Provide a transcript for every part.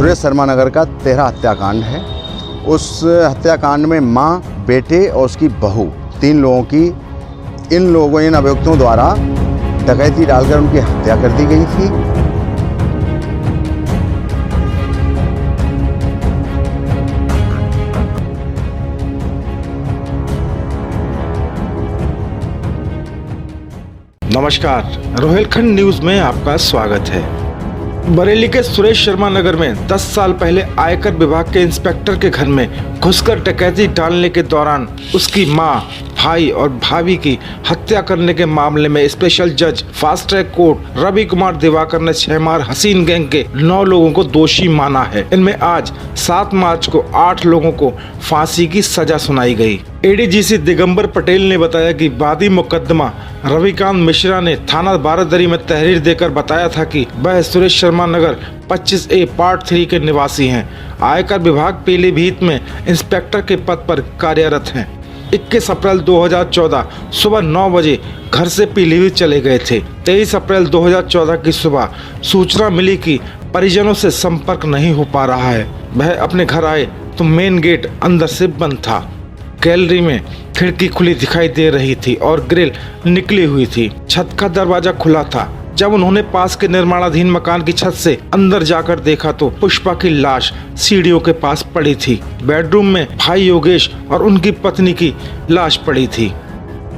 सुरेश शर्मा नगर का 13 हत्याकांड है। उस हत्याकांड में मां, बेटे और उसकी बहू 3 लोगों की इन अभियुक्तों द्वारा डकैती डालकर उनकी हत्या कर दी गई थी। नमस्कार, रोहिलखंड न्यूज में आपका स्वागत है। बरेली के सुरेश शर्मा नगर में 10 साल पहले आयकर विभाग के इंस्पेक्टर के घर में घुसकर डकैती डालने के दौरान उसकी मां, भाई और भाभी की हत्या करने के मामले में स्पेशल जज fast track court Ravi Kumar Diwakar ने 6 मार हसीन गैंग के 9 लोगों को दोषी माना है। इनमें आज 7 मार्च को 8 लोगों को फांसी की सजा सुनाई गई। एडीजीसी दिगंबर पटेल ने बताया कि वादी मुकदमा रविकांत मिश्रा ने थाना बारादरी में तहरीर देकर बताया था कि वह सुरेश शर्मा नगर 25A पार्ट 3 के निवासी हैं। आयकर विभाग पीलीभीत में इंस्पेक्टर के पद पर कार्यरत हैं। 21 अप्रैल 2014 सुबह 9 बजे घर से पीलीभीत चले गए थे। 23 अप्रैल 2014 की सुबह सूचना मिली कि परिजनों से संपर्क नहीं हो पा रहा है। वह अपने घर आए तो मेन गेट अंदर से बंद था। गैलरी में खिड़की खुली दिखाई दे रही थी और ग्रिल निकली हुई थी। छत का दरवाजा खुला था। जब उन्होंने पास के निर्माणाधीन मकान की छत से अंदर जाकर देखा तो पुष्पा की लाश सीढ़ियों के पास पड़ी थी। बेडरूम में भाई योगेश और उनकी पत्नी की लाश पड़ी थी।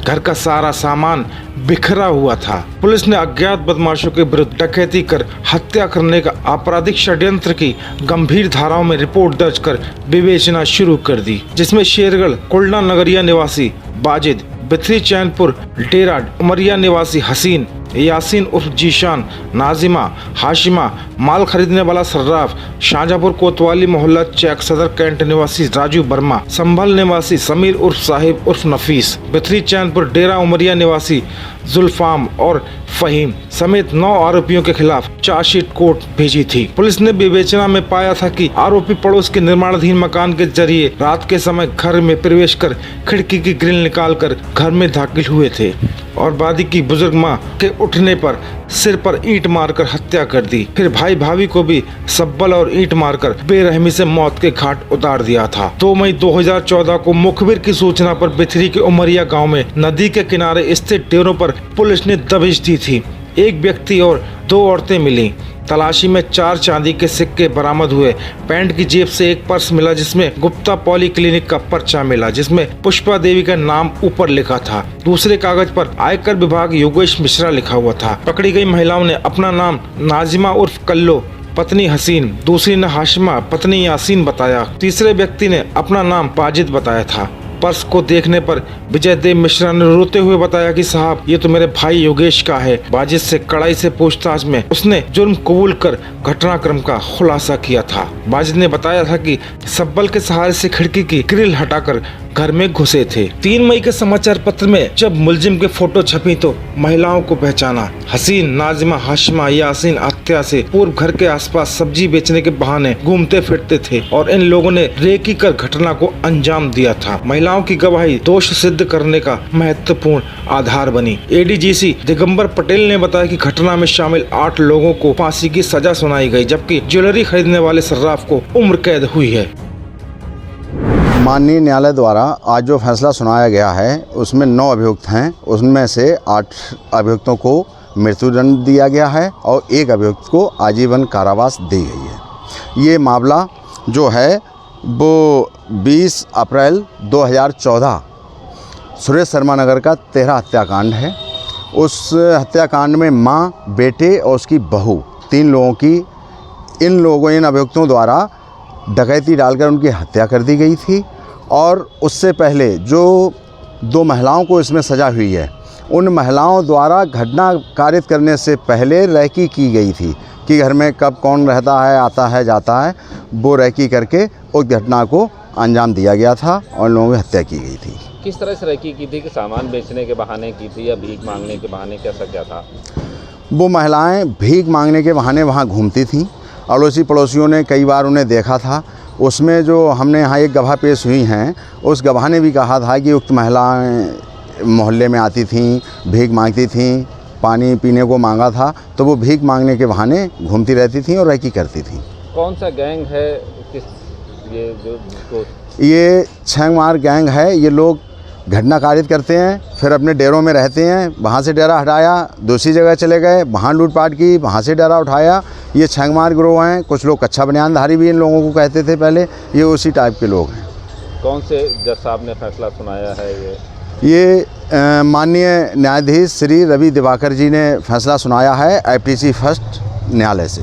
घर का सारा सामान बिखरा हुआ था। पुलिस ने अज्ञात बदमाशों के विरुद्ध डकैती कर हत्या करने का आपराधिक षड्यंत्र की गंभीर धाराओं में रिपोर्ट दर्ज कर विवेचना शुरू कर दी, जिसमें शेरगढ़ कुलना नगरिया निवासी बाजिद, बिथरी चैनपुर डेरा उमरिया निवासी हसीन, यासीन उर्फ जीशान, नाजिमा, हाशिमा, माल खरीदने वाला सर्राफ, शाहजहांपुर कोतवाली मोहल्ला चैक सदर कैंट निवासी राजू वर्मा, संभल निवासी समीर उर्फ साहिब उर्फ नफीस, बिथरी चैनपुर डेरा उमरिया निवासी जुल्फाम और फहीम समेत 9 आरोपियों के खिलाफ चार्जशीट कोर्ट भेजी थी। पुलिस ने विवेचना में पाया था कि आरोपी पड़ोस के निर्माणाधीन मकान के जरिए रात के समय घर में प्रवेश कर खिड़की की ग्रिल निकालकर घर में दाखिल हुए थे और वादी की बुजुर्ग मां के उठने पर सिर पर ईंट मारकर हत्या कर दी। फिर भाई भाभी को भी सब्बल और ईंट मारकर बेरहमी से मौत के घाट उतार दिया था। 2 मई 2014 को मुखबिर की सूचना पर बिथरी के उमरिया गांव में नदी के किनारे स्थित डेरों पर पुलिस ने दबिश दी थी। एक व्यक्ति और 2 औरतें मिली। तलाशी में 4 चांदी के सिक्के बरामद हुए। पैंट की जेब से एक पर्स मिला जिसमें गुप्ता पॉली क्लिनिक का पर्चा मिला, जिसमें पुष्पा देवी का नाम ऊपर लिखा था। दूसरे कागज पर आयकर विभाग योगेश मिश्रा लिखा हुआ था। पकड़ी गई महिलाओं ने अपना नाम नाजिमा उर्फ कल्लो पत्नी हसीन, दूसरी ने हाशिमा पत्नी यासीन बताया। तीसरे व्यक्ति ने अपना नाम बाजिद बताया था। पर्स को देखने पर विजय देव मिश्रा ने रोते हुए बताया कि साहब ये तो मेरे भाई योगेश का है। बाजिद से कड़ाई से पूछताछ में उसने जुर्म कबूल कर घटनाक्रम का खुलासा किया था। बाजिद ने बताया था कि सब्बल के सहारे से खिड़की की ग्रिल हटाकर घर में घुसे थे। 3 मई के समाचार पत्र में जब मुलजिम के फोटो छपी तो महिलाओं को पहचाना। हसीन, नाजिमा, हाशिमा, यासीन हत्या से पूर्व घर के आसपास सब्जी बेचने के बहाने घूमते फिरते थे और इन लोगों ने रेकी कर घटना को अंजाम दिया था। महिलाओं की गवाही दोष सिद्ध करने का महत्वपूर्ण आधार बनी। एडीजीसी दिगंबर पटेल ने बताया कि घटना में शामिल 8 लोगों को फांसी की सजा सुनाई गई, जबकि ज्वेलरी खरीदने वाले सर्राफ को उम्र कैद हुई है। माननीय न्यायालय द्वारा आज जो फैसला सुनाया गया है उसमें 9 अभियुक्त हैं। उसमें से 8 अभियुक्तों को मृत्युदंड दिया गया है और 1 अभियुक्त को आजीवन कारावास दी गई है। ये मामला जो है वो 20 अप्रैल 2014 सुरेश शर्मा नगर का 13 हत्याकांड है। उस हत्याकांड में मां, बेटे और उसकी बहू 3 लोगों की इन अभियुक्तों द्वारा डकैती डालकर उनकी हत्या कर दी गई थी। और उससे पहले जो 2 महिलाओं को इसमें सज़ा हुई है, उन महिलाओं द्वारा घटना कारित करने से पहले रैकी की गई थी कि घर में कब कौन रहता है, आता है, जाता है। वो रैकी करके उस घटना को अंजाम दिया गया था और लोगों की हत्या की गई थी। किस तरह से रैकी की थी कि सामान बेचने के बहाने की थी या भीख मांगने के बहाने, कैसा क्या था? वो महिलाएं भीख मांगने के बहाने वहाँ घूमती थीं। अड़ोसी पड़ोसियों ने कई बार उन्हें देखा था। उसमें जो हमने यहाँ एक गवाह पेश हुई हैं, उस गवाह ने भी कहा था कि उक्त महिलाएं मोहल्ले में आती थीं, भीख मांगती थीं, पानी पीने को मांगा था, तो वो भीख मांगने के बहाने घूमती रहती थीं और रैकी करती थीं। कौन सा गैंग है, किस ये जो ये छेंगमार गैंग है। ये लोग घटना कारित करते हैं, फिर अपने डेरों में रहते हैं। वहाँ से डेरा हटाया, दूसरी जगह चले गए, वहाँ लूटपाट की, वहाँ से डेरा उठाया। ये छेंगमार गिरोह हैं। कुछ लोग कच्चा बनियानधारी भी इन लोगों को कहते थे पहले। ये उसी टाइप के लोग हैं। कौन से जज साहब ने फैसला सुनाया है ये माननीय न्यायाधीश श्री रवि दिवाकर जी ने फैसला सुनाया है IPC फर्स्ट न्यायालय से।